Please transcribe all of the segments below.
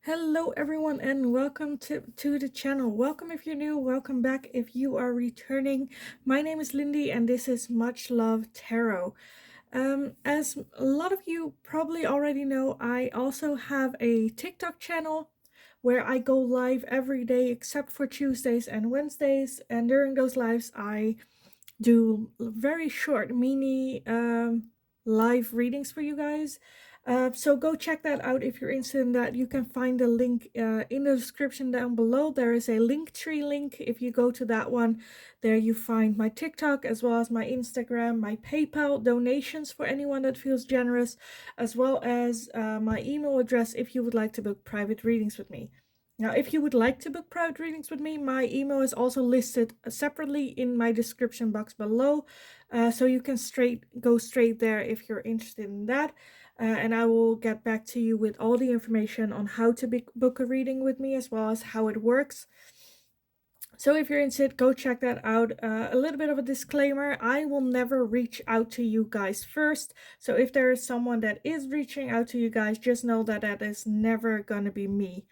Hello everyone and welcome to the channel. Welcome if you're new, welcome back if you are returning. My name is Lindy and this is Much Love Tarot. As a lot of you probably already know, I also have a TikTok channel where I go live every day except for Tuesdays and Wednesdays, and during those lives I do very short mini live readings for you guys. So go check that out if you're interested in that. You can find the link in the description down below. There is a Linktree link. If you go to that one, there you find my TikTok as well as my Instagram, my PayPal donations for anyone that feels generous, as well as my email address if you would like to book private readings with me. Now, if you would like to book private readings with me, my email is also listed separately in my description box below. So you can go straight there if you're interested in that. And I will get back to you with all the information on how to book a reading with me as well as how it works. So if you're interested, go check that out. A little bit of a disclaimer, I will never reach out to you guys first. So if there is someone that is reaching out to you guys, just know that that is never gonna be me.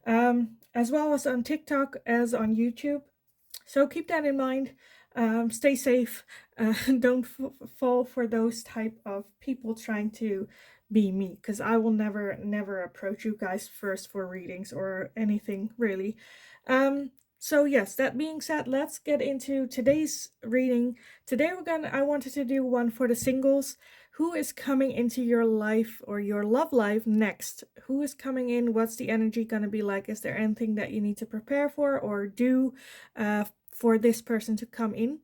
As well as on TikTok as on YouTube. So keep that in mind. Stay safe. Don't fall for those type of people trying to be me, because I will never approach you guys first for readings or anything really. So yes, that being said, let's get into today's reading. Today I wanted to do one for the singles. Who is coming into your life or your love life next? Who is coming in? What's the energy going to be like? Is there anything that you need to prepare for or do for this person to come in?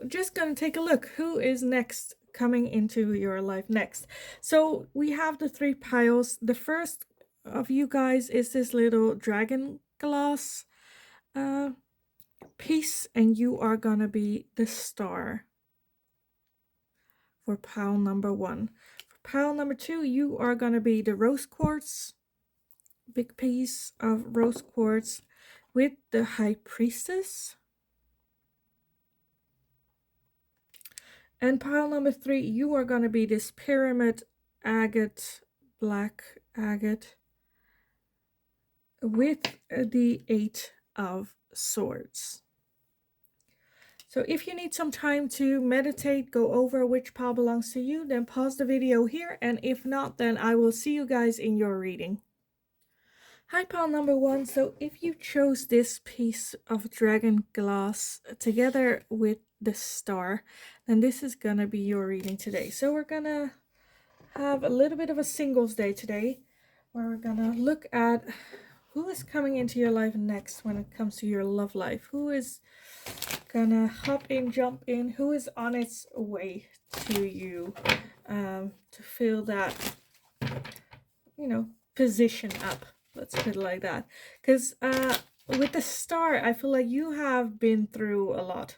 Just going to take a look. Who is next coming into your life next? So we have the three piles. The first of you guys is this little dragon glass piece, and you are going to be the star for pile number one. For pile number two, you are going to be the rose quartz, big piece of rose quartz with the high priestess. And pile number three, you are going to be this pyramid agate, black agate with the 8 of swords. So if you need some time to meditate, go over which pile belongs to you, then pause the video here, and if not, then I will see you guys in your reading. Hi, pile number one. So if you chose this piece of dragon glass together with the star, then this is gonna be your reading today. So we're gonna have a little bit of a singles day today, where we're gonna look at who is coming into your life next when it comes to your love life. Who is gonna hop in, jump in, who is on its way to you, to fill that, position up. Let's put it like that. Because with the star, I feel like you have been through a lot.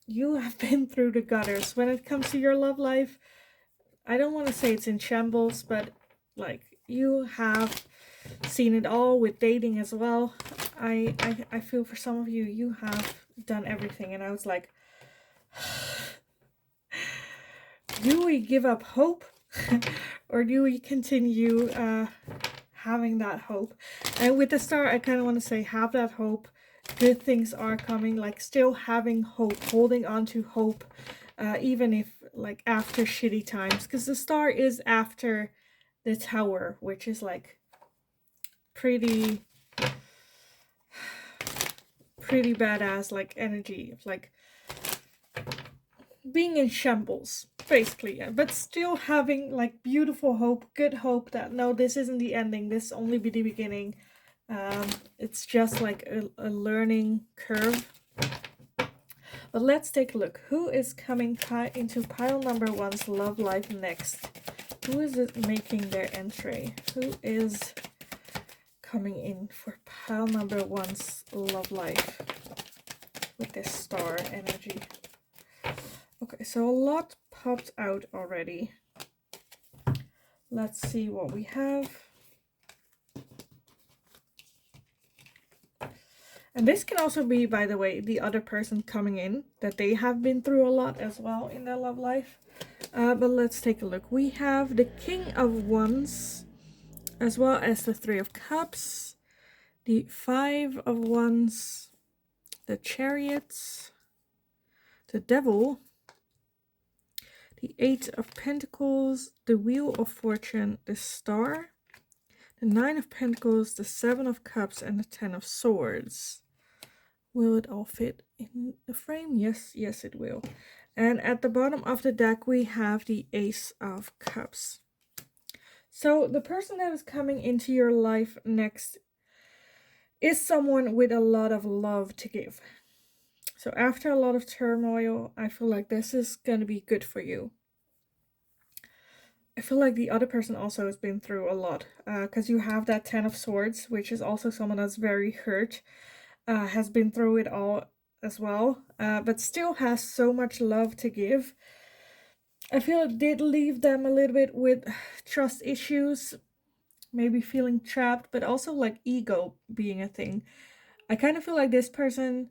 You have been through the gutters. When it comes to your love life, I don't want to say it's in shambles, but like you have seen it all with dating as well. I feel for some of you, you have done everything, and I was like, do we give up hope or do we continue having that hope? And with the star, I kind of want to say, have that hope. Good things are coming, like still having hope, holding on to hope, even if like after shitty times, because the star is after the tower, which is like pretty badass, like energy of like being in shambles basically, yeah, but still having like beautiful hope, good hope that no, this isn't the ending, this only be the beginning. It's just like a learning curve. But let's take a look. Who is coming into pile number one's love life next? Who is it making their entry? Who is coming in for pile number one's love life with this star energy? Okay, so a lot popped out already. Let's see what we have. And this can also be, by the way, the other person coming in, that they have been through a lot as well in their love life. But let's take a look. We have the King of Wands as well as the Three of Cups, the Five of Wands, the Chariots, the Devil, the Eight of Pentacles, the Wheel of Fortune, the Star, the Nine of Pentacles, the Seven of Cups, and the Ten of Swords. Will it all fit in the frame? Yes, yes it will. And at the bottom of the deck, we have the Ace of Cups. So the person that is coming into your life next is someone with a lot of love to give. So after a lot of turmoil, I feel like this is going to be good for you. I feel like the other person also has been through a lot, because you have that Ten of Swords, which is also someone that's very hurt, has been through it all as well, but still has so much love to give. I feel it did leave them a little bit with trust issues, maybe feeling trapped, but also like ego being a thing. I kind of feel like this person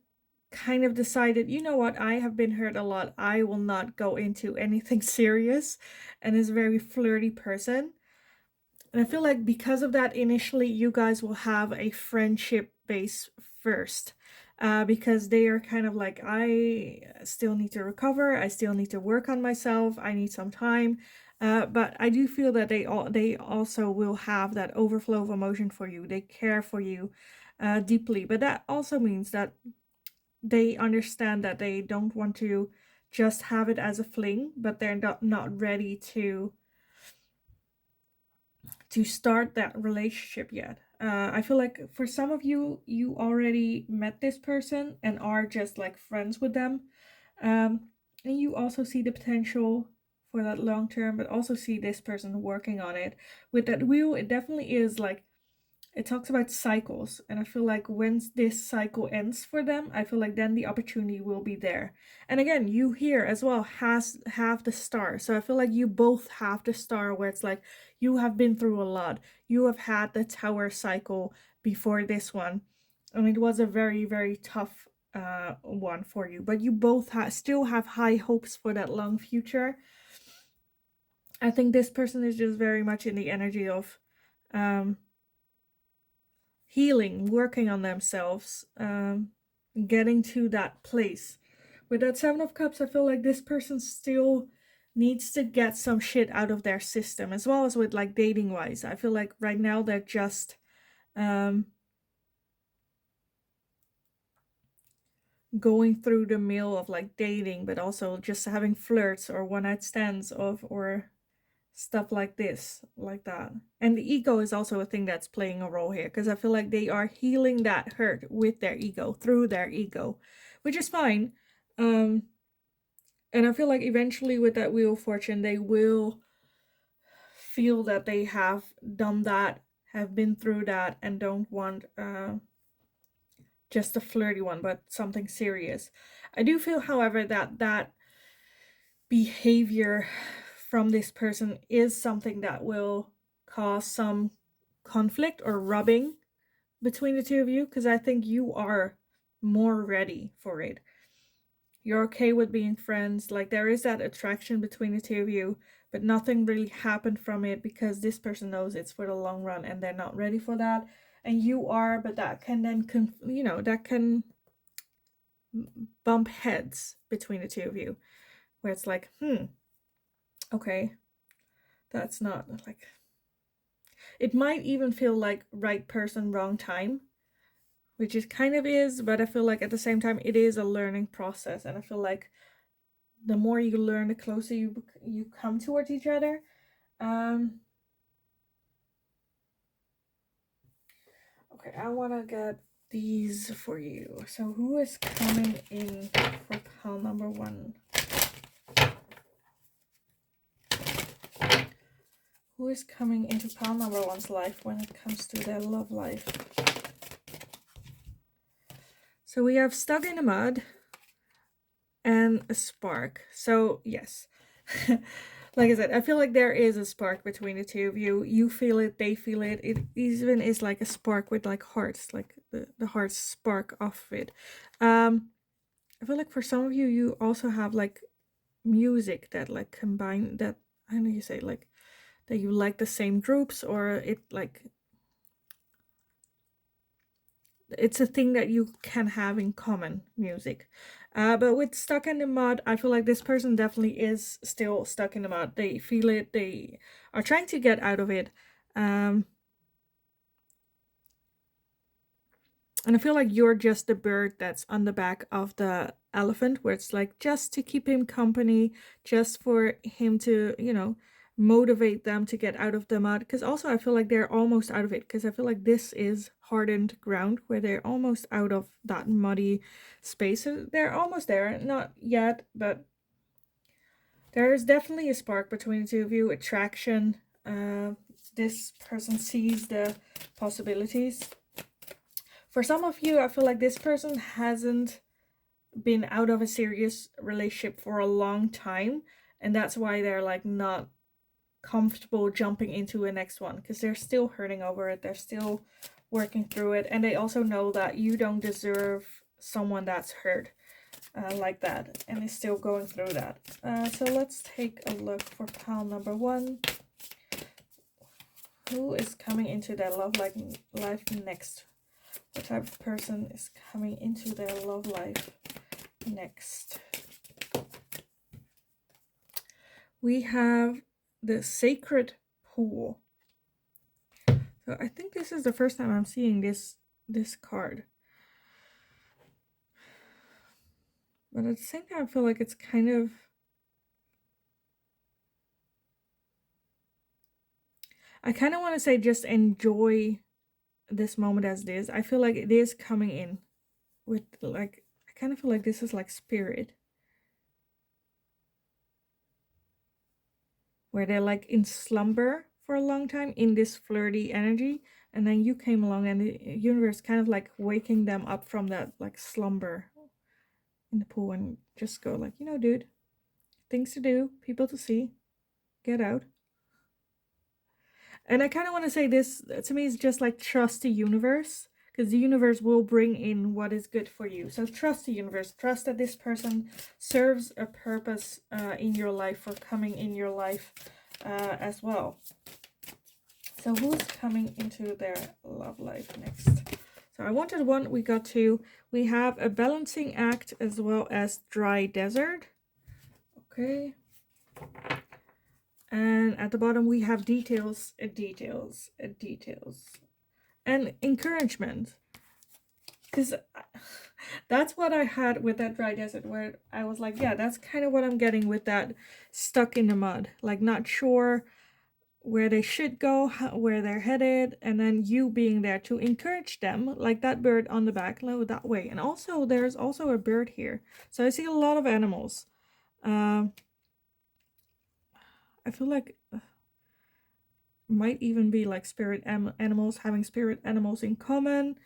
kind of decided, you know what, I have been hurt a lot. I will not go into anything serious, and is a very flirty person. And I feel like because of that, initially you guys will have a friendship base first. Because they are kind of like, I still need to recover. I still need to work on myself. I need some time. But I do feel that they also will have that overflow of emotion for you. They care for you deeply. But that also means that they understand that they don't want to just have it as a fling, but they're not ready to start that relationship yet. I feel like for some of you, you already met this person and are just like friends with them. And you also see the potential for that long term, but also see this person working on it. With that wheel, it definitely is like, it talks about cycles, and I feel like when this cycle ends for them, I feel like then the opportunity will be there. And again, you here as well have the Star, so I feel like you both have the Star, where it's like you have been through a lot. You have had the Tower cycle before this one, and it was a very, very tough one for you, but you both still have high hopes for that long future. I think this person is just very much in the energy of healing, working on themselves, getting to that place. With that Seven of Cups, I feel like this person still needs to get some shit out of their system, as well as with like dating wise. I feel like right now they're just going through the mill of like dating, but also just having flirts or one night stands or stuff like this, like that. And the ego is also a thing that's playing a role here, because I feel like they are healing that hurt with their ego, through their ego, which is fine. And I feel like eventually with that Wheel of Fortune, they will feel that they have done that, have been through that, and don't want just a flirty one, but something serious. I do feel, however, that behavior from this person is something that will cause some conflict or rubbing between the two of you, because I think you are more ready for it. You're okay with being friends, like there is that attraction between the two of you, but nothing really happened from it because this person knows it's for the long run and they're not ready for that, and you are. But that can then that can bump heads between the two of you, where it's like, okay, that's not like, it might even feel like right person, wrong time, which it kind of is, but I feel like at the same time it is a learning process, and I feel like the more you learn, the closer you come towards each other. Okay, I want to get these for you. So who is coming in for pile number 1? Who is coming into pile number 1's life when it comes to their love life? So we have stuck in the mud and a spark. So yes, like I said, I feel like there is a spark between the two of you. You feel it, they feel it. It even is like a spark with like hearts, like the hearts spark off it. I feel like for some of you, you also have like music that like combine that, I know you say like that you like the same groups, or it's a thing that you can have in common, music. But with stuck in the mud, I feel like this person definitely is still stuck in the mud. They feel it, they are trying to get out of it. And I feel like you're just the bird that's on the back of the elephant, where it's like just to keep him company, just for him to, motivate them to get out of the mud. Because also, I feel like they're almost out of it. Because I feel like this is hardened ground where they're almost out of that muddy space. So they're almost there. Not yet, but there is definitely a spark between the two of you, attraction. This person sees the possibilities. For some of you, I feel like this person hasn't been out of a serious relationship for a long time, and that's why they're like not comfortable jumping into a next one, because they're still hurting over it, they're still working through it, and they also know that you don't deserve someone that's hurt like that and is still going through that. So let's take a look for pile number 1. Who is coming into their love life next? What type of person is coming into their love life next? We have the sacred pool. So I think this is the first time I'm seeing this card. But at the same time, I feel like it's kind of... I kind of want to say just enjoy this moment as it is. I feel like it is coming in with like... I kind of feel like this is like spirit, where they're like in slumber for a long time in this flirty energy, and then you came along and the universe kind of like waking them up from that like slumber in the pool, and just go like, dude, things to do, people to see, get out. And I kind of want to say this, to me, is just like trust the universe, because the universe will bring in what is good for you. So trust the universe, trust that this person serves a purpose in your life, or coming in your life as well. So who's coming into their love life next? So I wanted 1, we got 2. We have a balancing act as well as dry desert. Okay. And at the bottom we have details, details, details. And encouragement. Because that's what I had with that dry desert, where I was like, yeah, that's kind of what I'm getting with that stuck in the mud. Like not sure where they should go, where they're headed, and then you being there to encourage them, like that bird on the back, that way. And also there's also a bird here, so I see a lot of animals. I feel like might even be like spirit animals, having spirit animals in common,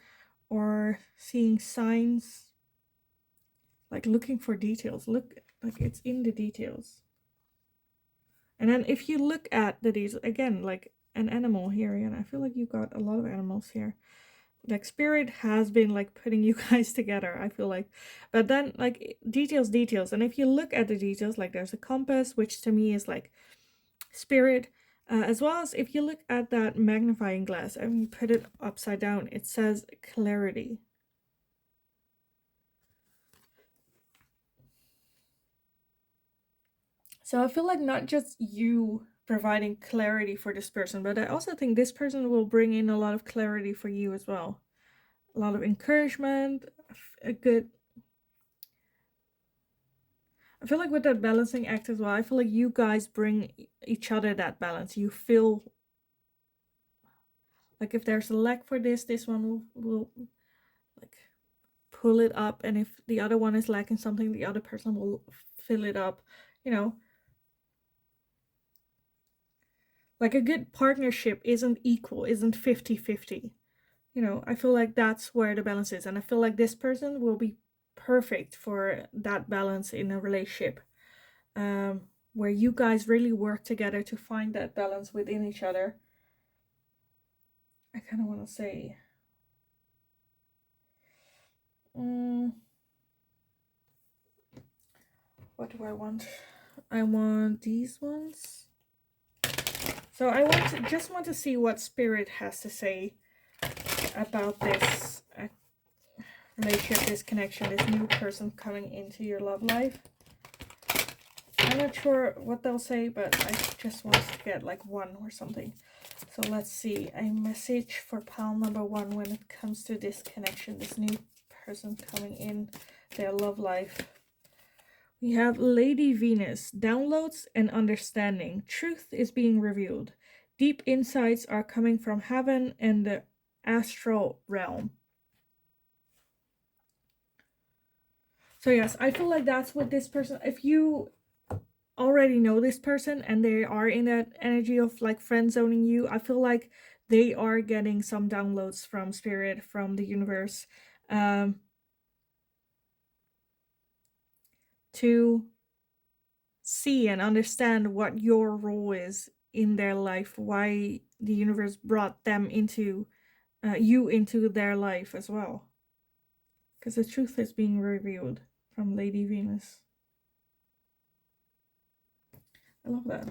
or seeing signs, like looking for details. Look, like it's in the details. And then if you look at the details again, like an animal here, and I feel like you got a lot of animals here. Like spirit has been like putting you guys together, I feel like. But then like details. And if you look at the details, like there's a compass, which to me is like spirit, as well as if you look at that magnifying glass and you put it upside down, it says clarity. So I feel like not just you providing clarity for this person, but I also think this person will bring in a lot of clarity for you as well. A lot of encouragement, a good... I feel like with that balancing act as well, I feel like you guys bring each other that balance. You feel like if there's a lack for this one will like pull it up, and if the other one is lacking something, the other person will fill it up, Like a good partnership isn't equal, isn't 50-50. I feel like that's where the balance is. And I feel like this person will be perfect for that balance in a relationship, where you guys really work together to find that balance within each other. I kind of want to say... what do I want? I want these ones. So I just want to see what Spirit has to say about this relationship, this connection, this new person coming into your love life. I'm not sure what they'll say, but I just want to get like one or something. So let's see, a message for pile number 1 when it comes to this connection, this new person coming in their love life. We have Lady Venus, downloads and understanding. Truth is being revealed. Deep insights are coming from heaven and the astral realm. So yes, I feel like that's what this person, if you already know this person and they are in that energy of like friend zoning you, I feel like they are getting some downloads from Spirit, from the universe, to see and understand what your role is in their life, why the universe brought them into you into their life as well, because the truth is being revealed from Lady Venus. I love that.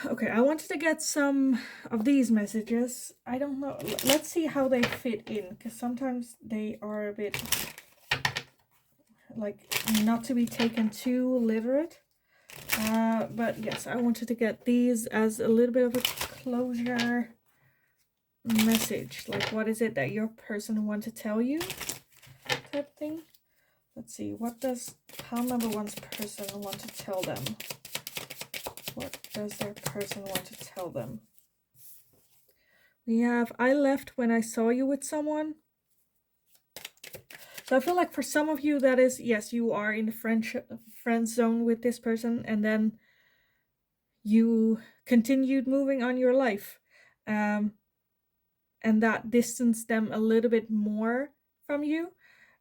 Okay, I wanted to get some of these messages. I don't know, let's see how they fit in, because sometimes they are a bit like not to be taken too literate. But yes, I wanted to get these as a little bit of a closure message. Like, what is it that your person want to tell you, type thing. Let's see, what does pile number 1's person want to tell them? What does their person want to tell them? We have, I left when I saw you with someone. So I feel like for some of you that is, yes, you are in the friend zone with this person, and then you continued moving on your life, and that distanced them a little bit more from you.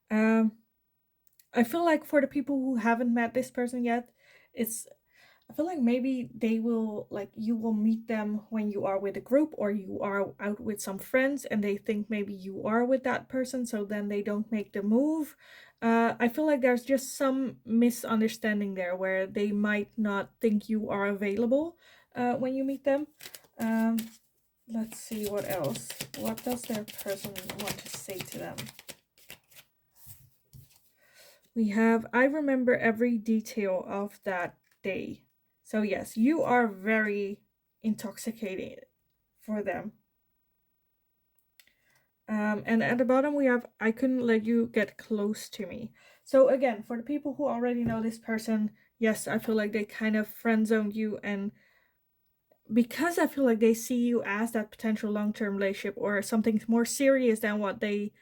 I feel like for the people who haven't met this person yet, I feel like maybe they will, like, you will meet them when you are with a group or you are out with some friends and they think maybe you are with that person, so then they don't make the move. I feel like there's just some misunderstanding there where they might not think you are available when you meet them. Let's see what else. What does their person want to say to them? We have, I remember every detail of that day. So yes, you are very intoxicated for them. And at the bottom we have, I couldn't let you get close to me. So again, for the people who already know this person, yes, I feel like they kind of friend zoned you, and because I feel like they see you as that potential long-term relationship or something more serious than what they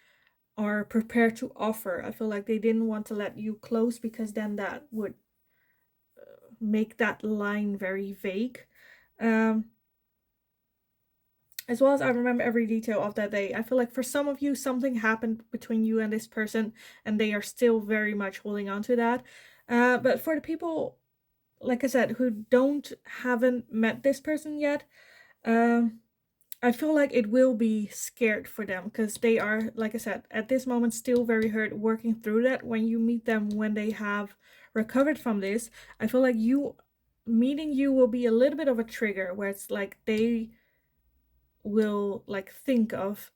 are prepared to offer, I feel like they didn't want to let you close, because then that would make that line very vague. As well as I remember every detail of that day. I feel like for some of you, something happened between you and this person, and they are still very much holding on to that. But for the people, like I said, who haven't met this person yet, I feel like it will be scared for them, because they are, like I said, at this moment still very hurt, working through that. When you meet them, when they have recovered from this, I feel like meeting you will be a little bit of a trigger, where it's like they will like think of,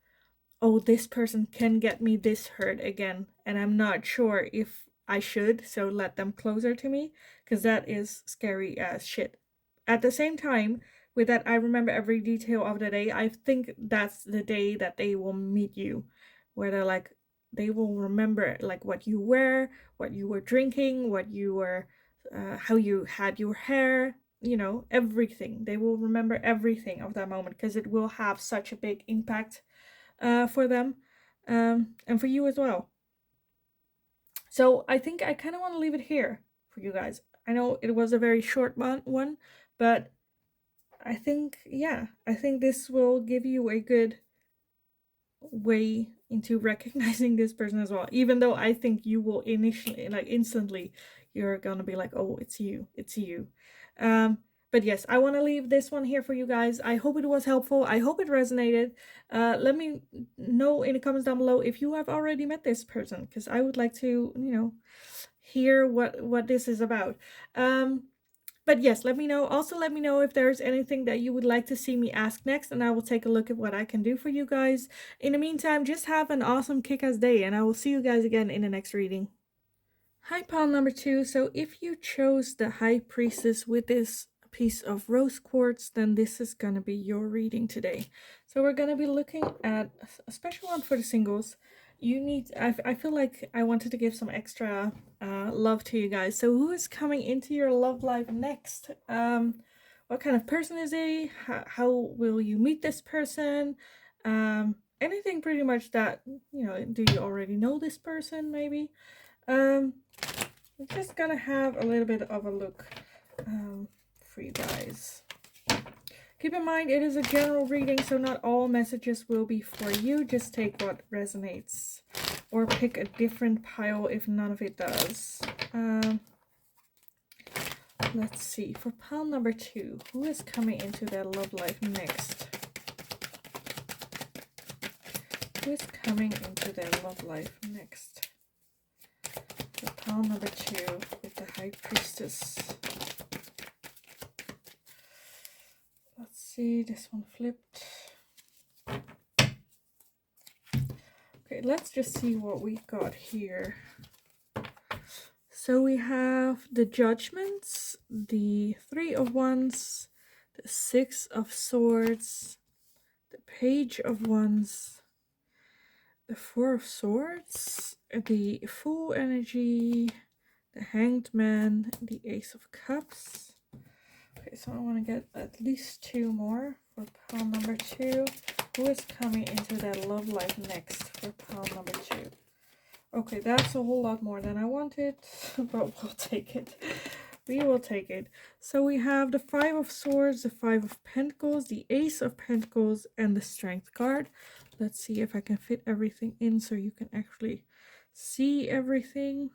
oh, this person can get me this hurt again, and I'm not sure if I should, so let them closer to me, because that is scary as shit. At the same time, with that, I remember every detail of the day. I think that's the day that they will meet you, where they're like, they will remember like what you wear, what you were drinking, what you were, how you had your hair, everything. They will remember everything of that moment, because it will have such a big impact for them, and for you as well. So I think I kind of want to leave it here for you guys. I know it was a very short one, but I think, yeah, I think this will give you a good way into recognizing this person as well. Even though I think you will initially, like instantly, you're gonna be like, oh, it's you, it's you. But yes, I want to leave this one here for you guys. I hope it was helpful. I hope it resonated. Let me know in the comments down below if you have already met this person, because I would like to, hear what this is about. But yes, let me know. Also, let me know if there's anything that you would like to see me ask next, and I will take a look at what I can do for you guys. In the meantime, just have an awesome kick-ass day, and I will see you guys again in the next reading. Hi, pile number 2. So if you chose the High Priestess with this piece of rose quartz, then this is going to be your reading today. So we're going to be looking at a special one for the singles. You need, I feel like I wanted to give some extra love to you guys. So who is coming into your love life next? What kind of person is he? How will you meet this person? Anything pretty much that, do you already know this person maybe? I'm just gonna have a little bit of a look for you guys. Keep in mind, it is a general reading, so not all messages will be for you. Just take what resonates, or pick a different pile if none of it does. Let's see, for pile number 2, who is coming into their love life next? Who is coming into their love life next? For pile number 2 with the High Priestess. Let's see, this one flipped. Okay, let's just see what we got here. So we have the Judgments, the Three of Wands, the Six of Swords, the Page of Wands, the Four of Swords, the Fool energy, the Hanged Man, the Ace of Cups. Okay, so I want to get at least 2 more for pile number 2. Who is coming into their love life next for pile number 2? Okay, that's a whole lot more than I wanted, but we'll take it. We will take it. So we have the Five of Swords, the Five of Pentacles, the Ace of Pentacles, and the Strength card. Let's see if I can fit everything in so you can actually see everything.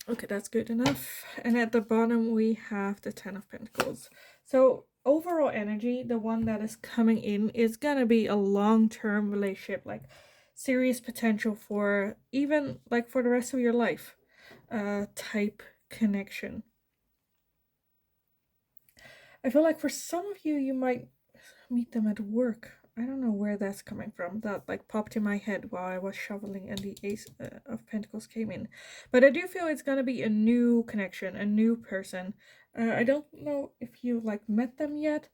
Okay, that's good enough. And at the bottom, we have the Ten of Pentacles. So overall energy, the one that is coming in is going to be a long-term relationship, like serious potential for even like for the rest of your life type connection. I feel like for some of you, you might meet them at work. I don't know where that's coming from. That like popped in my head while I was shoveling and the Ace of Pentacles came in. But I do feel it's going to be a new connection, a new person. I don't know if you like met them yet.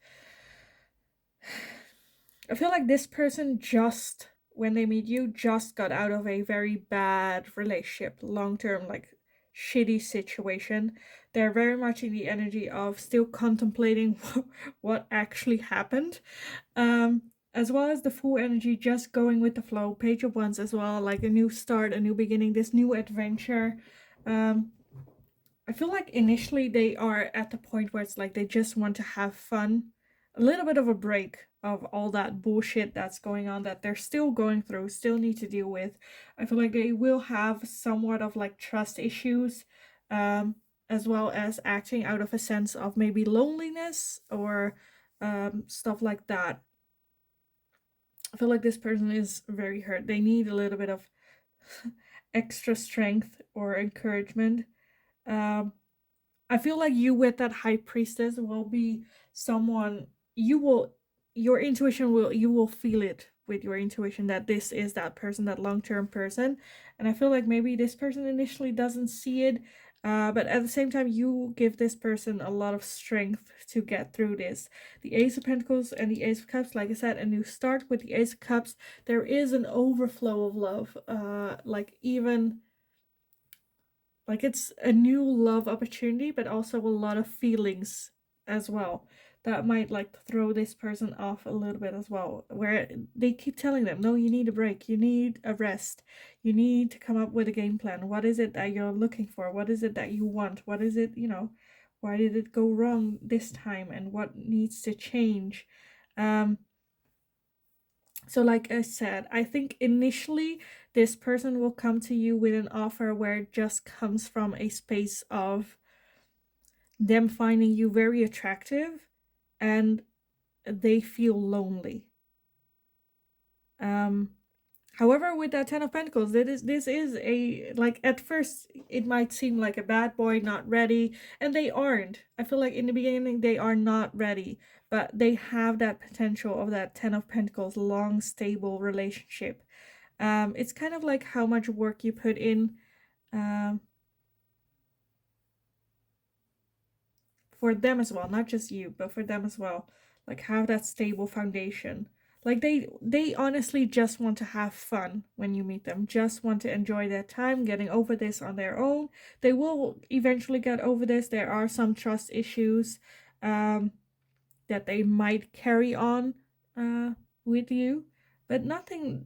I feel like this person just, when they meet you, just got out of a very bad relationship, long-term, like shitty situation. They're very much in the energy of still contemplating what actually happened. As well as the Fool energy, just going with the flow. Page of Wands as well, like a new start, a new beginning, this new adventure. I feel like initially they are at the point where it's like they just want to have fun, a little bit of a break of all that bullshit that's going on that they're still going through, still need to deal with. I feel like they will have somewhat of like trust issues, as well as acting out of a sense of maybe loneliness or stuff like that. I feel like this person is very hurt. They need a little bit of extra strength or encouragement. I feel like you with that High Priestess will be someone your intuition you will feel it with your intuition that this is that person, that long-term person. And I feel like maybe this person initially doesn't see it, but at the same time you give this person a lot of strength to get through this. The Ace of Pentacles and the Ace of Cups, like I said, a new start. With the Ace of Cups, there is an overflow of love, like even like it's a new love opportunity, but also a lot of feelings as well that might like throw this person off a little bit as well, where they keep telling them, no, you need a break, you need a rest, you need to come up with a game plan. What is it that you're looking for? What is it that you want? What is it, why did it go wrong this time, and what needs to change? So like I said, I think initially this person will come to you with an offer where it just comes from a space of them finding you very attractive and they feel lonely. However, with that Ten of Pentacles, this is a, like, at first it might seem like a bad boy, not ready, and they aren't. I feel like in the beginning they are not ready, but they have that potential of that Ten of Pentacles, long, stable relationship. It's kind of like how much work you put in for them as well, not just you, but for them as well. Like, have that stable foundation. Like, they honestly just want to have fun when you meet them, just want to enjoy their time getting over this on their own. They will eventually get over this. There are some trust issues that they might carry on with you, but nothing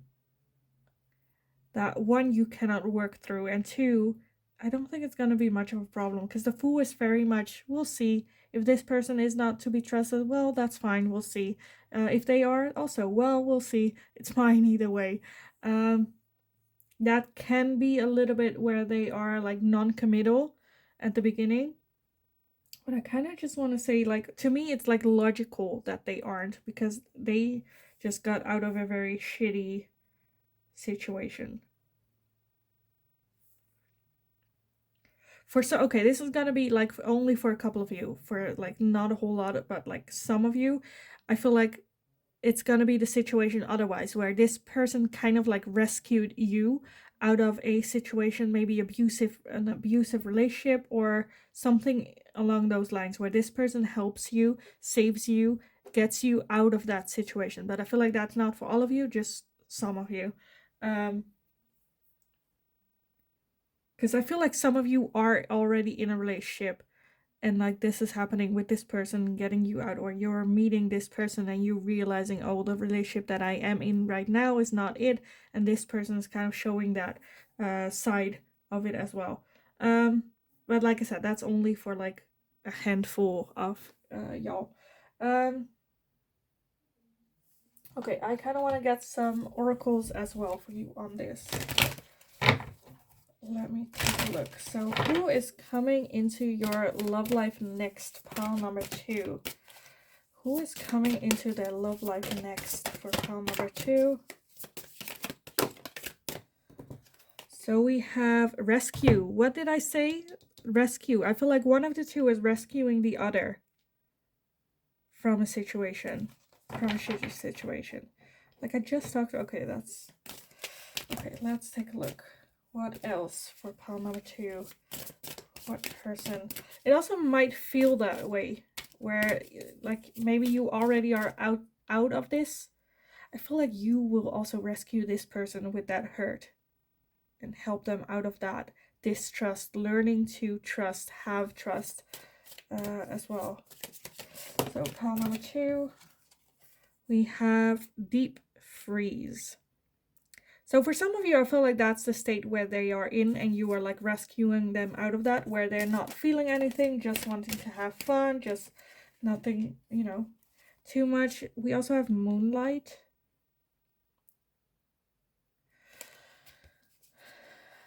that, one, you cannot work through, and two, I don't think it's going to be much of a problem, because the Fool is very much, we'll see. If this person is not to be trusted, well, that's fine, we'll see. If they are, also, well, we'll see. It's fine either way. That can be a little bit where they are like non-committal at the beginning. But I kind of just want to say, like, to me, it's like logical that they aren't, because they just got out of a very shitty situation. Okay, this is gonna be like only for a couple of you, for like not a whole lot, but like some of you. I feel like it's gonna be the situation otherwise, where this person kind of like rescued you out of a situation, maybe an abusive relationship or something along those lines, where this person helps you, saves you, gets you out of that situation. But I feel like that's not for all of you, just some of you. Because I feel like some of you are already in a relationship, and like this is happening with this person getting you out, or you're meeting this person and you realizing, oh, the relationship that I am in right now is not it, and this person is kind of showing that side of it as well. But like I said, that's only for like a handful of y'all. Okay, I kind of want to get some oracles as well for you on this. Let me take a look. So who is coming into your love life next? Pile number 2. Who is coming into their love life next for pile number 2? So we have rescue. What did I say? Rescue. I feel like one of the two is rescuing the other from a situation. From a shitty situation. Like I just talked. Okay, let's take a look. What else for pile number 2? What person? It also might feel that way, where like maybe you already are out of this. I feel like you will also rescue this person with that hurt and help them out of that distrust, learning to trust, have trust as well. So pile number 2, we have deep freeze. So for some of you, I feel like that's the state where they are in, and you are like rescuing them out of that, where they're not feeling anything, just wanting to have fun, just nothing, too much. We also have moonlight.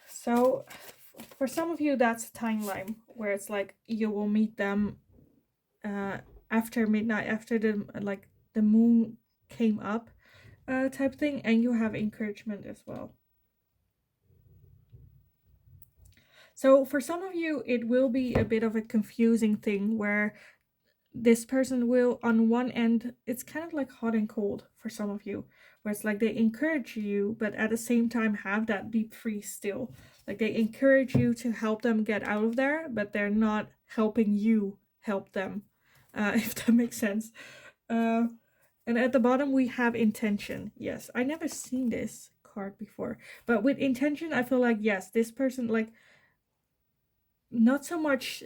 So for some of you, that's a timeline where it's like you will meet them after midnight, after the moon came up type thing, and you have encouragement as well. So for some of you, it will be a bit of a confusing thing, where this person will, on one end, it's kind of like hot and cold for some of you, where it's like they encourage you, but at the same time have that deep freeze still. Like they encourage you to help them get out of there, but they're not helping you help them, if that makes sense. And at the bottom, we have intention. Yes, I never seen this card before, but with intention, I feel like, yes, this person, like, not so much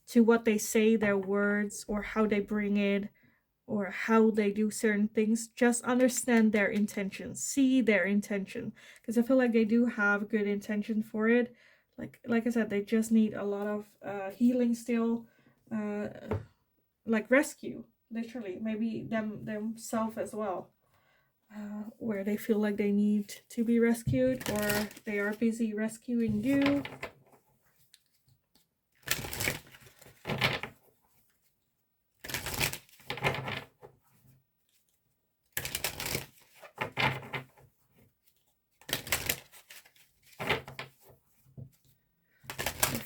to what they say, their words, or how they bring it, or how they do certain things. Just understand their intention, see their intention, because I feel like they do have good intention for it. Like I said, they just need a lot of healing still, like rescue, literally, maybe themselves as well, where they feel like they need to be rescued, or they are busy rescuing you.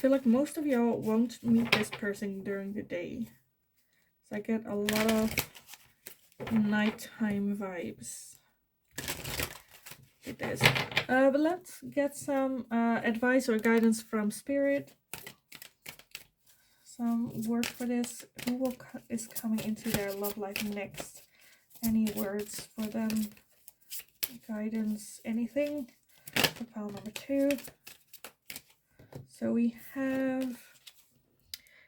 feel like most of y'all won't meet this person during the day. So I get a lot of nighttime vibes with this. But let's get some advice or guidance from Spirit. Some word for this. Who is coming into their love life next? Any words for them? Guidance, anything? For pile number 2. So we have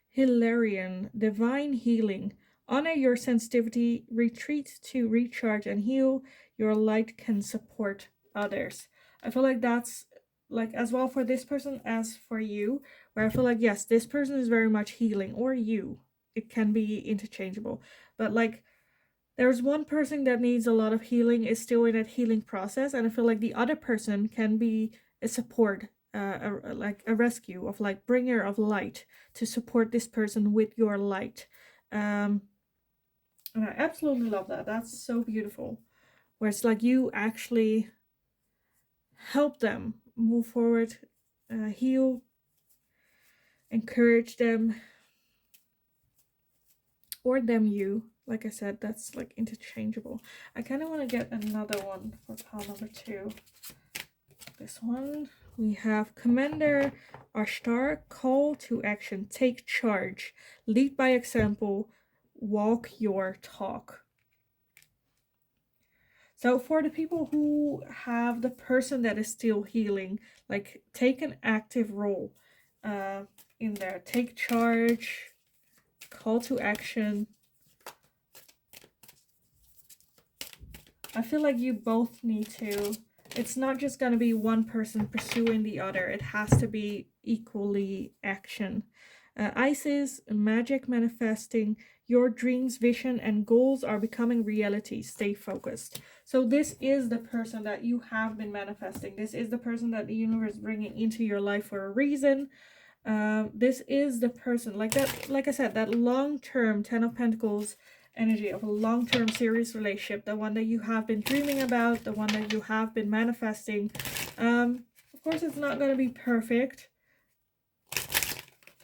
Hilarion, divine healing. Honor your sensitivity, retreat to recharge and heal. Your light can support others. I feel like that's like as well for this person as for you, where I feel like, yes, this person is very much healing, or you. It can be interchangeable. But like there's one person that needs a lot of healing, is still in that healing process, and I feel like the other person can be a support, like a rescue of like bringer of light to support this person with your light. And I absolutely love that. That's so beautiful. Where it's like you actually help them move forward, heal, encourage them, or them you. Like I said, that's like interchangeable. I kind of want to get another one for pile number 2. This one, we have Commander Ashtar, call to action, take charge, lead by example, walk your talk. So for the people who have the person that is still healing, like take an active role in there, take charge, call to action. I feel like you both need to. It's not just going to be one person pursuing the other. It has to be equally action. Isis, magic manifesting. Your dreams, vision, and goals are becoming reality. Stay focused. So this is the person that you have been manifesting. This is the person that the universe is bringing into your life for a reason. This is the person, like that, like I said, that long-term 10 of Pentacles energy of a long-term serious relationship, the one that you have been dreaming about, the one that you have been manifesting. Of course, it's not going to be perfect,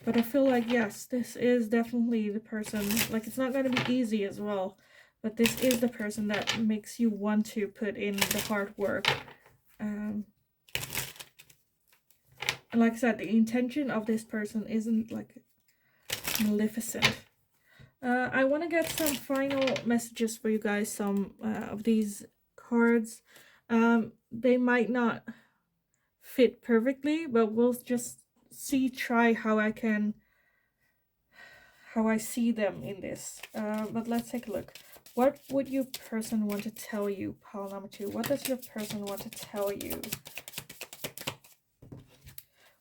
but I feel like, yes, this is definitely the person. Like, it's not going to be easy as well, but this is the person that makes you want to put in the hard work. And like I said, the intention of this person isn't like maleficent. I want to get some final messages for you guys, some of these cards. They might not fit perfectly, but we'll just try how I see them in this. But let's take a look. What would your person want to tell you, pile number 2? What does your person want to tell you?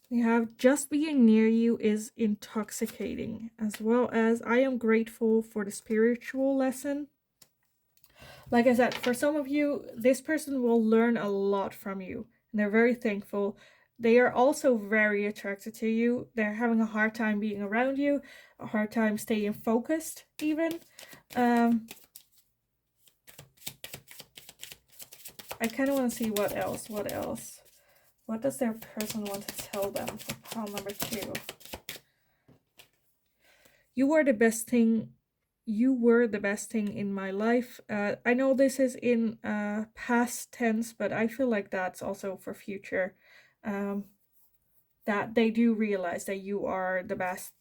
We have just being near you is intoxicating, as well as I am grateful for the spiritual lesson. Like I said, for some of you, this person will learn a lot from you, and they're very thankful. They are also very attracted to you. They're having a hard time being around you, a hard time staying focused even. I kind of want to see what else. What does their person want to tell them for pile number 2? You were the best thing. You were the best thing in my life. I know this is in past tense, but I feel like that's also for future. That they do realize that you are the best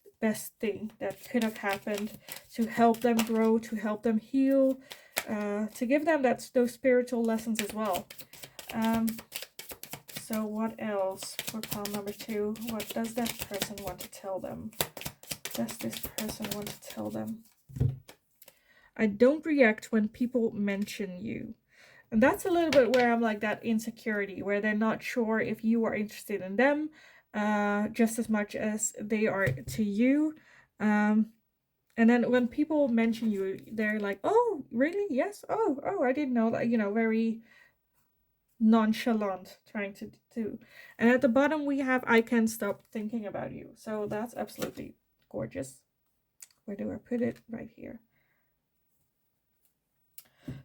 thing that could have happened to help them grow, to help them heal, to give them those spiritual lessons as well. So what else for pile number 2? What does that person want to tell them? Does this person want to tell them? I don't react when people mention you. And that's a little bit where I'm like that insecurity, where they're not sure if you are interested in them just as much as they are to you. And then when people mention you, they're like, oh, really? Yes. Oh, I didn't know that, very nonchalant, trying to do. And at the bottom we have, I can't stop thinking about you. So that's absolutely gorgeous. Where do I put it? Right here.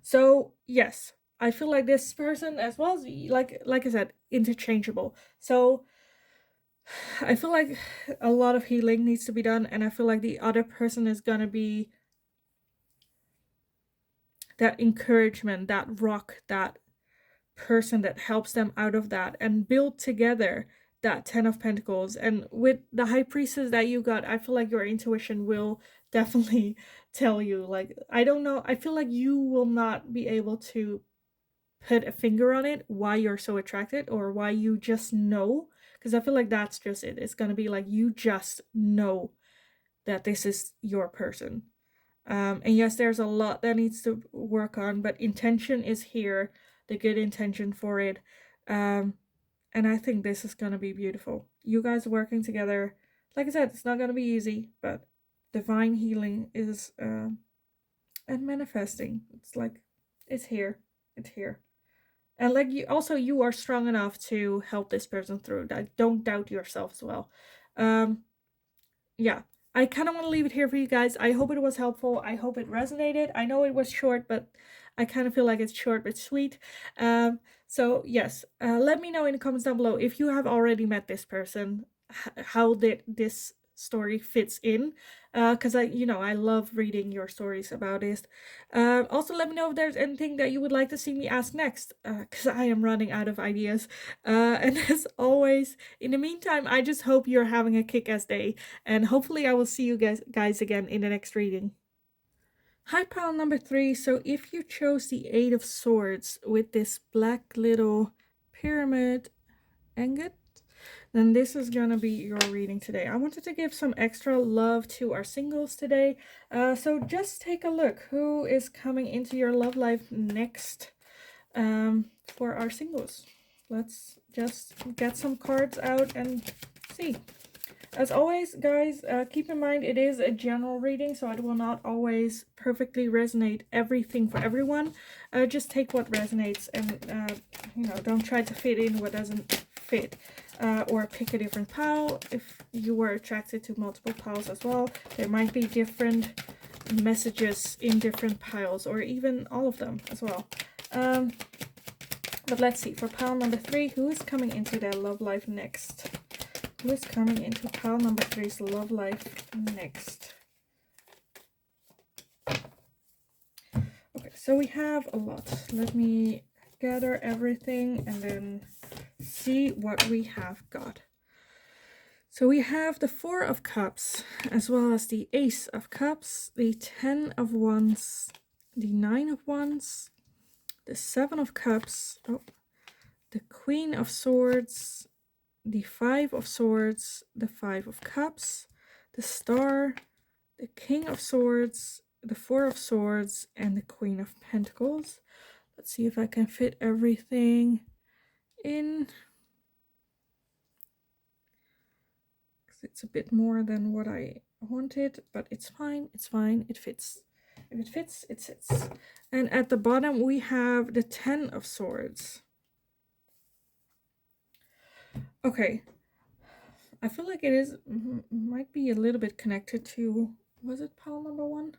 So yes, I feel like this person as well as like I said, interchangeable. So I feel like a lot of healing needs to be done, and I feel like the other person is gonna be that encouragement, that rock, that person that helps them out of that and build together that 10 of Pentacles. And with the High Priestess that you got, I feel like your intuition will definitely tell you, like, I don't know, I feel like you will not be able to put a finger on it why you're so attracted or why you just know, because I feel like that's just it. It's going to be like you just know that this is your person. And yes, there's a lot that needs to work on, but intention is here, the good intention for it. Um, and I think this is going to be beautiful. You guys working together, like I said, it's not going to be easy, but divine healing is, and manifesting. It's like, it's here. It's here. And like you, also you are strong enough to help this person through that. Don't doubt yourself as well. Um, yeah, I kind of want to leave it here for you guys. I hope it was helpful. I hope it resonated. I know it was short, but I kind of feel like it's short but sweet. So yes, let me know in the comments down below if you have already met this person, how this story fits in, because I love reading your stories about it. Also let me know if there's anything that you would like to see me ask next, because I am running out of ideas. And as always, in the meantime, I just hope you're having a kick-ass day, and hopefully I will see you guys again in the next reading. Hi, pile number 3. So if you chose the 8 of Swords with this black little pyramid ingot, then this is gonna be your reading today. I wanted to give some extra love to our singles today. So just take a look. Who is coming into your love life next, for our singles? Let's just get some cards out and see. As always, guys, keep in mind it is a general reading, so it will not always perfectly resonate everything for everyone. Just take what resonates and, don't try to fit in what doesn't fit. Or pick a different pile. If you were attracted to multiple piles as well, there might be different messages in different piles, or even all of them as well. But let's see, for pile number 3, who is coming into their love life next? Who is coming into pile number 3's love life next? Okay, so we have a lot. Let me gather everything and then see what we have got. So we have the 4 of Cups, as well as the Ace of Cups, the 10 of Wands, the 9 of Wands, the 7 of Cups, the Queen of Swords, the 5 of Swords, the 5 of Cups, the Star, the King of Swords, the 4 of Swords, and the Queen of Pentacles. Let's see if I can fit everything in. It's a bit more than what I wanted, but it's fine. It's fine. It fits. If it fits, it sits. And at the bottom, we have the 10 of Swords. Okay. I feel like it is, might be a little bit connected to, was it pile number 1?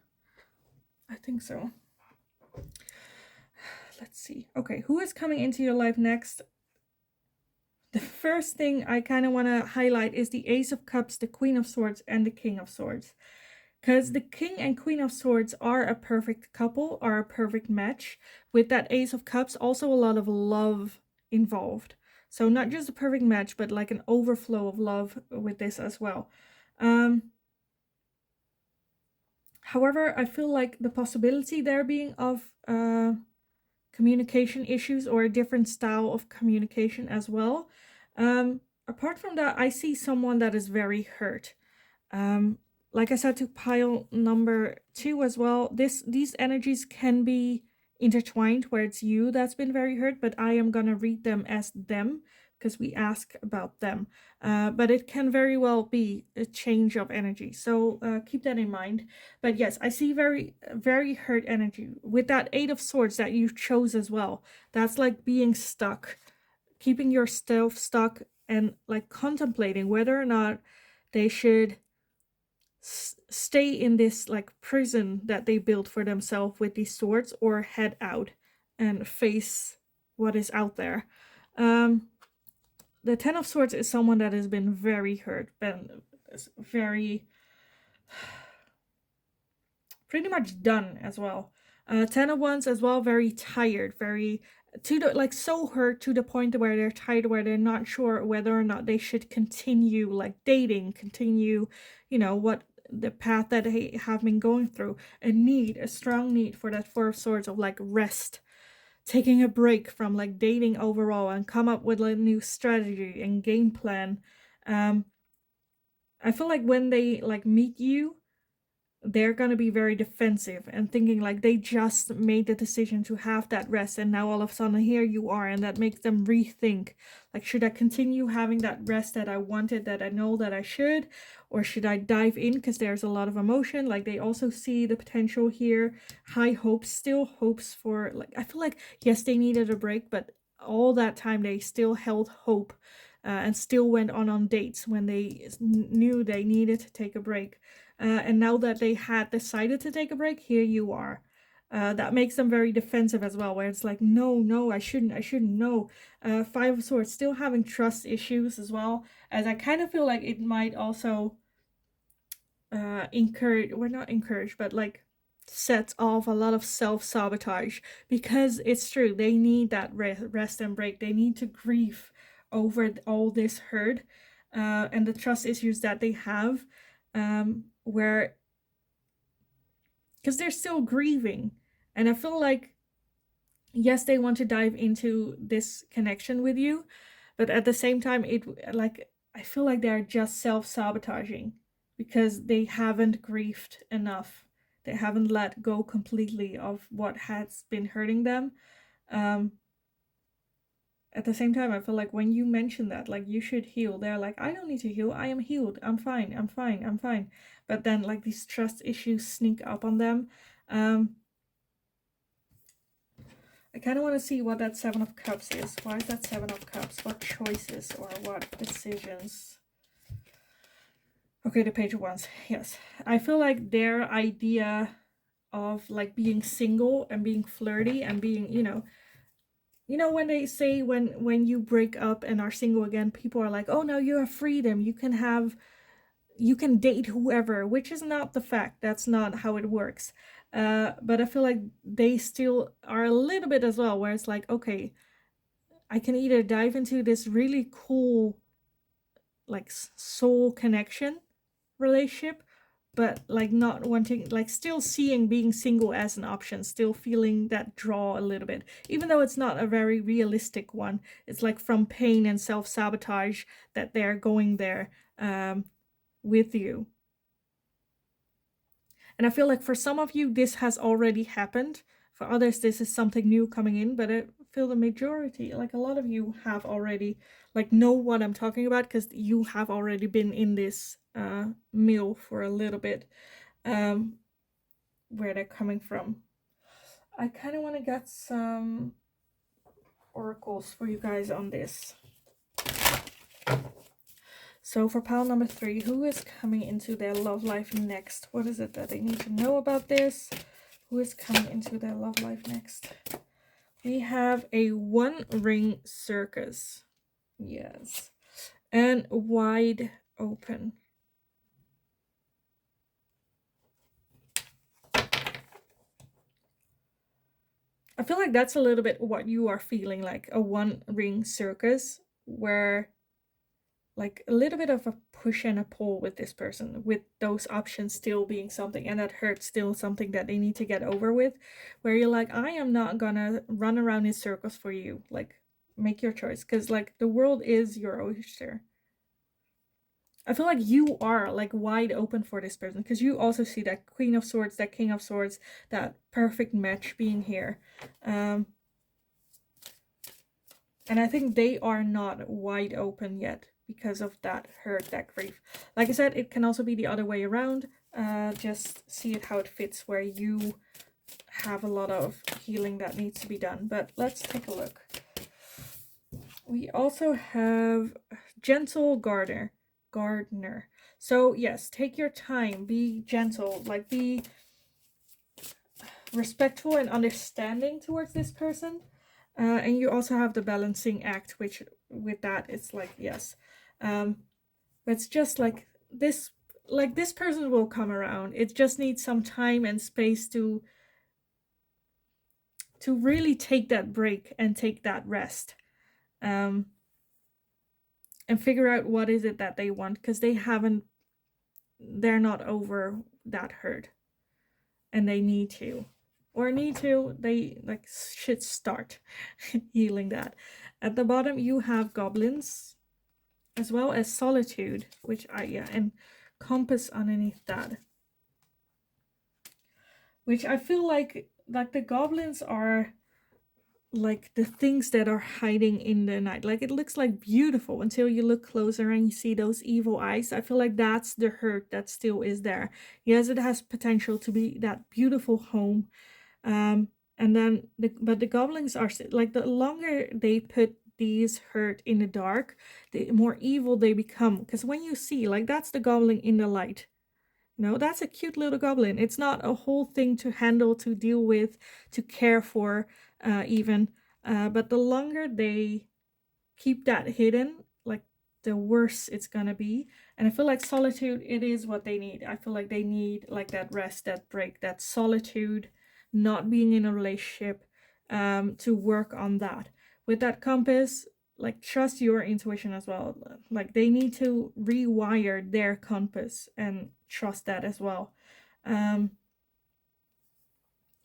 I think so. Let's see. Okay, who is coming into your life next? The first thing I kind of want to highlight is the Ace of Cups, the Queen of Swords, and the King of Swords. Because the King and Queen of Swords are a perfect couple, are a perfect match. With that Ace of Cups, also a lot of love involved. So not just a perfect match, but like an overflow of love with this as well. However, I feel like the possibility there being of communication issues or a different style of communication as well. Apart from that, I see someone that is very hurt. Like I said to pile number 2 as well, these energies can be intertwined where it's you that's been very hurt, but I am gonna read them as them because we ask about them. But it can very well be a change of energy, so keep that in mind. But yes, I see very, very hurt energy with that 8 of Swords that you chose as well. That's like being stuck, keeping yourself stuck and like contemplating whether or not they should stay in this like prison that they built for themselves with these swords, or head out and face what is out there. the Ten of Swords is someone that has been very hurt, been very pretty much done as well. Ten of Wands as well, very tired, very to the like so hurt to the point where they're tired, where they're not sure whether or not they should continue like dating, continue, what the path that they have been going through. A strong need for that Four of Swords of like rest, taking a break from like dating overall and come up with a new strategy and game plan. I feel like when they like meet you, they're going to be very defensive and thinking like they just made the decision to have that rest, and now all of a sudden here you are, and that makes them rethink, like, should I continue having that rest that I wanted, that I know that I should, or should I dive in, because there's a lot of emotion. Like, they also see the potential here, high hopes, still hopes for, like, I feel like yes, they needed a break, but all that time they still held hope, and still went on dates when they knew they needed to take a break. And now that they had decided to take a break, here you are. That makes them very defensive as well, where it's like, no, I shouldn't, no. Five of Swords, still having trust issues as well, as I kind of feel like it might also not encourage, but like sets off a lot of self-sabotage, because it's true, they need that rest and break. They need to grieve over all this hurt, and the trust issues that they have, where, because they're still grieving, and I feel like yes, they want to dive into this connection with you, but at the same time, I feel like they're just self-sabotaging because they haven't grieved enough. They haven't let go completely of what has been hurting them. At the same time, I feel like when you mention that, like, you should heal, they're like, I don't need to heal. I am healed. I'm fine. I'm fine. I'm fine. But then, like, these trust issues sneak up on them. I kind of want to see what that Seven of Cups is. Why is that Seven of Cups? What choices or what decisions? Okay, the Page of Wands. Yes. I feel like their idea of, like, being single and being flirty and being, when they say when you break up and are single again, people are like, oh, now you have freedom. You can date whoever, which is not the fact. That's not how it works. But I feel like they still are a little bit as well, where it's like, okay, I can either dive into this really cool, like, soul connection relationship, but like not wanting, like, still seeing being single as an option, still feeling that draw a little bit, even though it's not a very realistic one. It's like from pain and self-sabotage that they're going there with you. And I feel like for some of you, this has already happened. For others, this is something new coming in, but I feel the majority, like a lot of you, have already, like, know what I'm talking about, because you have already been in this mill for a little bit, where they're coming from. I kind of want to get some oracles for you guys on this. So for pile number 3, who is coming into their love life next? What is it that they need to know about this? Who is coming into their love life next? We have a 1-ring circus. Yes. And wide open. I feel like that's a little bit what you are feeling, like a 1-ring circus, where, like, a little bit of a push and a pull with this person, with those options still being something, and that hurt still something that they need to get over with, where you're like, I am not gonna run around in circles for you. Like, make your choice, because, like, the world is your oyster. I feel like you are, like, wide open for this person, because you also see that Queen of Swords, that King of Swords, that perfect match being here. And I think they are not wide open yet because of that hurt, that grief. Like I said, it can also be the other way around. Just see it how it fits, where you have a lot of healing that needs to be done. But let's take a look. We also have Gentle Gardener. So yes, take your time, be gentle, like, be respectful and understanding towards this person. And you also have the balancing act, which with that, it's like, yes. But it's just like this person will come around. It just needs some time and space to really take that break and take that rest. Um, and figure out what is it that they want, because they're not over that hurt, and they they like should start healing that. At the bottom you have goblins, as well as solitude, which and compass underneath that, which I feel like the goblins are like the things that are hiding in the night. Like, it looks like beautiful until you look closer and you see those evil eyes. I feel like that's the hurt that still is there. Yes, it has potential to be that beautiful home. And then but the goblins are like, the longer they put these hurt in the dark, the more evil they become. Because when you see, like, that's the goblin in the light. No, that's a cute little goblin. It's not a whole thing to handle, to deal with, to care for, even. But the longer they keep that hidden, like, the worse it's gonna be. And I feel like solitude, it is what they need. I feel like they need like that rest, that break, that solitude, not being in a relationship, to work on that. With that compass, like, trust your intuition as well. Like, they need to rewire their compass and trust that as well. Yeah,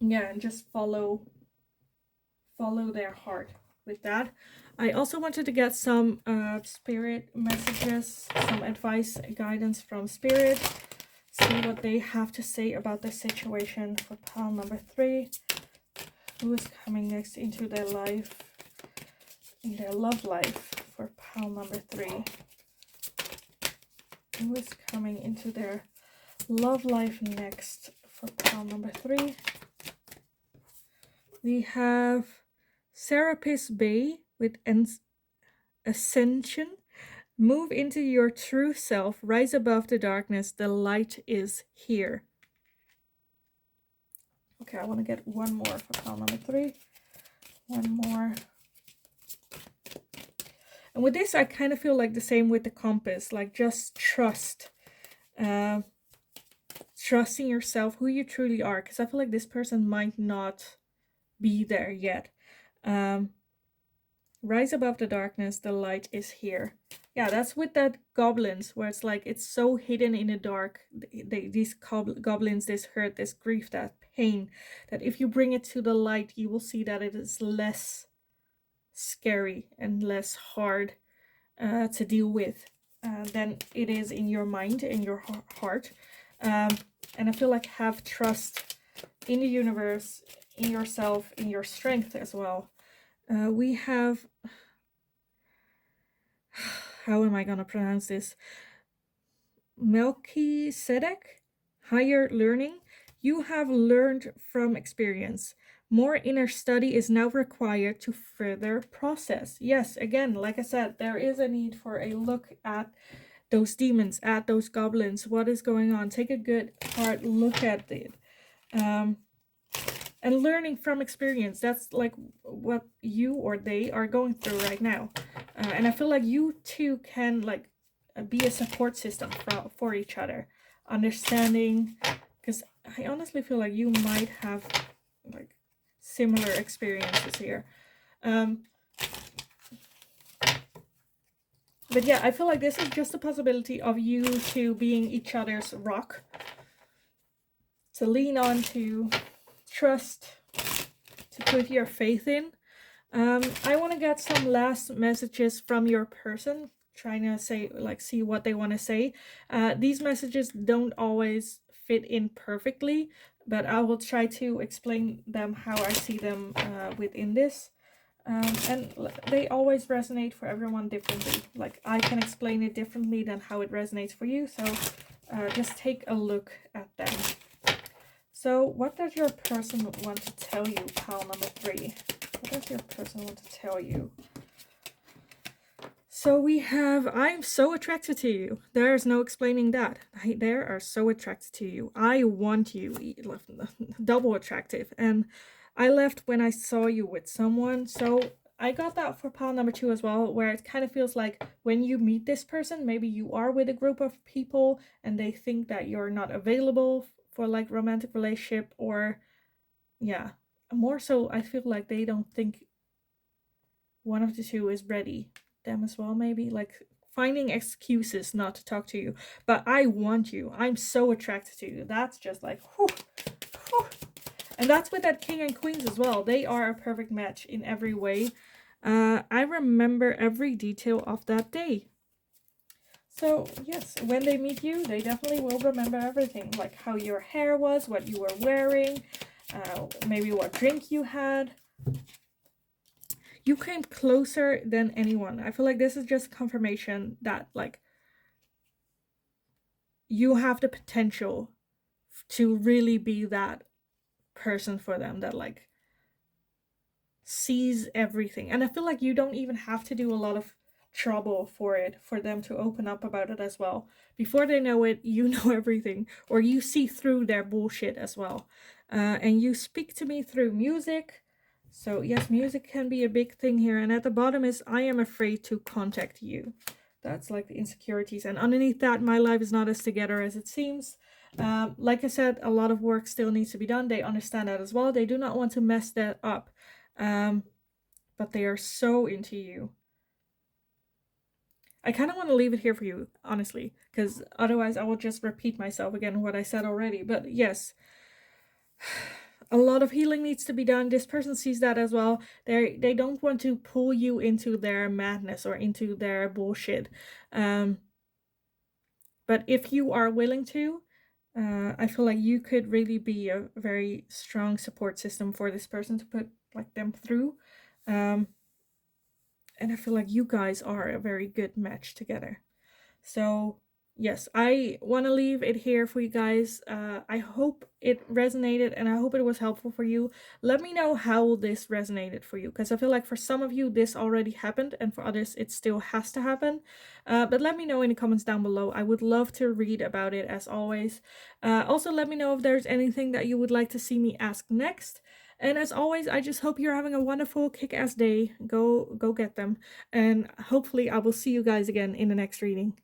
and just follow their heart with that. I also wanted to get some spirit messages, some advice, guidance from spirit. See what they have to say about the situation for pile number 3. Who is coming next into their life, in their love life, for pile number 3? Who is coming into their love life next for pile number 3? We have Serapis Bay with Ascension. Move into your true self. Rise above the darkness. The light is here. Okay, I want to get one more for pile number 3. One more. And with this, I kind of feel like the same with the compass. Like, just trust. Trusting yourself, who you truly are. Because I feel like this person might not be there yet. Rise above the darkness, the light is here. Yeah, that's with that goblins, where it's like, it's so hidden in the dark. These goblins, this hurt, this grief, that pain, that if you bring it to the light, you will see that it is less scary and less hard to deal with than it is in your mind, in your heart. And I feel like, have trust in the universe, in yourself, in your strength as well. We have, how am I going to pronounce this? Melchizedek, higher learning. You have learned from experience. More inner study is now required to further process. Yes, again, like I said, there is a need for a look at those demons, at those goblins. What is going on? Take a good hard look at it. And learning from experience, that's like what you or they are going through right now. And I feel like you two can like be a support system for each other. Understanding, because I honestly feel like you might have like similar experiences here. But yeah, I feel like this is just a possibility of you two being each other's rock to lean on, to trust, to put your faith in. I want to get some last messages from your person, trying to say, like, see what they want to say. These messages don't always fit in perfectly, but I will try to explain them how I see them within this. And they always resonate for everyone differently. Like, I can explain it differently than how it resonates for you. So just take a look at them. So what does your person want to tell you, pile number 3? What does your person want to tell you? So we have, I'm so attracted to you. There's no explaining that. They are so attracted to you. I want you. Double attractive. And I left when I saw you with someone. So I got that for pile number 2 as well, where it kind of feels like when you meet this person, maybe you are with a group of people and they think that you're not available for like romantic relationship, or yeah, more so I feel like they don't think one of the two is ready. Them as well, maybe like finding excuses not to talk to you. But I want you. I'm so attracted to you. That's just like whew, whew. And that's with that king and queens as well. They are a perfect match in every way. I remember every detail of that day. So yes, when they meet you, they definitely will remember everything, like how your hair was, what you were wearing, maybe what drink you had. You came closer than anyone. I feel like this is just confirmation that like you have the potential to really be that person for them that like sees everything. And I feel like you don't even have to do a lot of trouble for it, for them to open up about it as well. Before they know it, you know everything, or you see through their bullshit as well. And you speak to me through music. So yes, music can be a big thing here. And at the bottom is I am afraid to contact you. That's like the insecurities. And underneath that, my life is not as together as it seems. Like I said, a lot of work still needs to be done. They understand that as well. They do not want to mess that up. But they are so into you. I kind of want to leave it here for you, honestly, because otherwise I will just repeat myself again what I said already. But yes, a lot of healing needs to be done. This person sees that as well. They don't want to pull you into their madness or into their bullshit. But if you are willing to, I feel like you could really be a very strong support system for this person to put like them through. And I feel like you guys are a very good match together. So yes, I want to leave it here for you guys. I hope it resonated and I hope it was helpful for you. Let me know how this resonated for you, because I feel like for some of you this already happened and for others it still has to happen. But let me know in the comments down below. I would love to read about it as always. Also let me know if there's anything that you would like to see me ask next. And as always, I just hope you're having a wonderful kick-ass day. Go get them. And hopefully I will see you guys again in the next reading.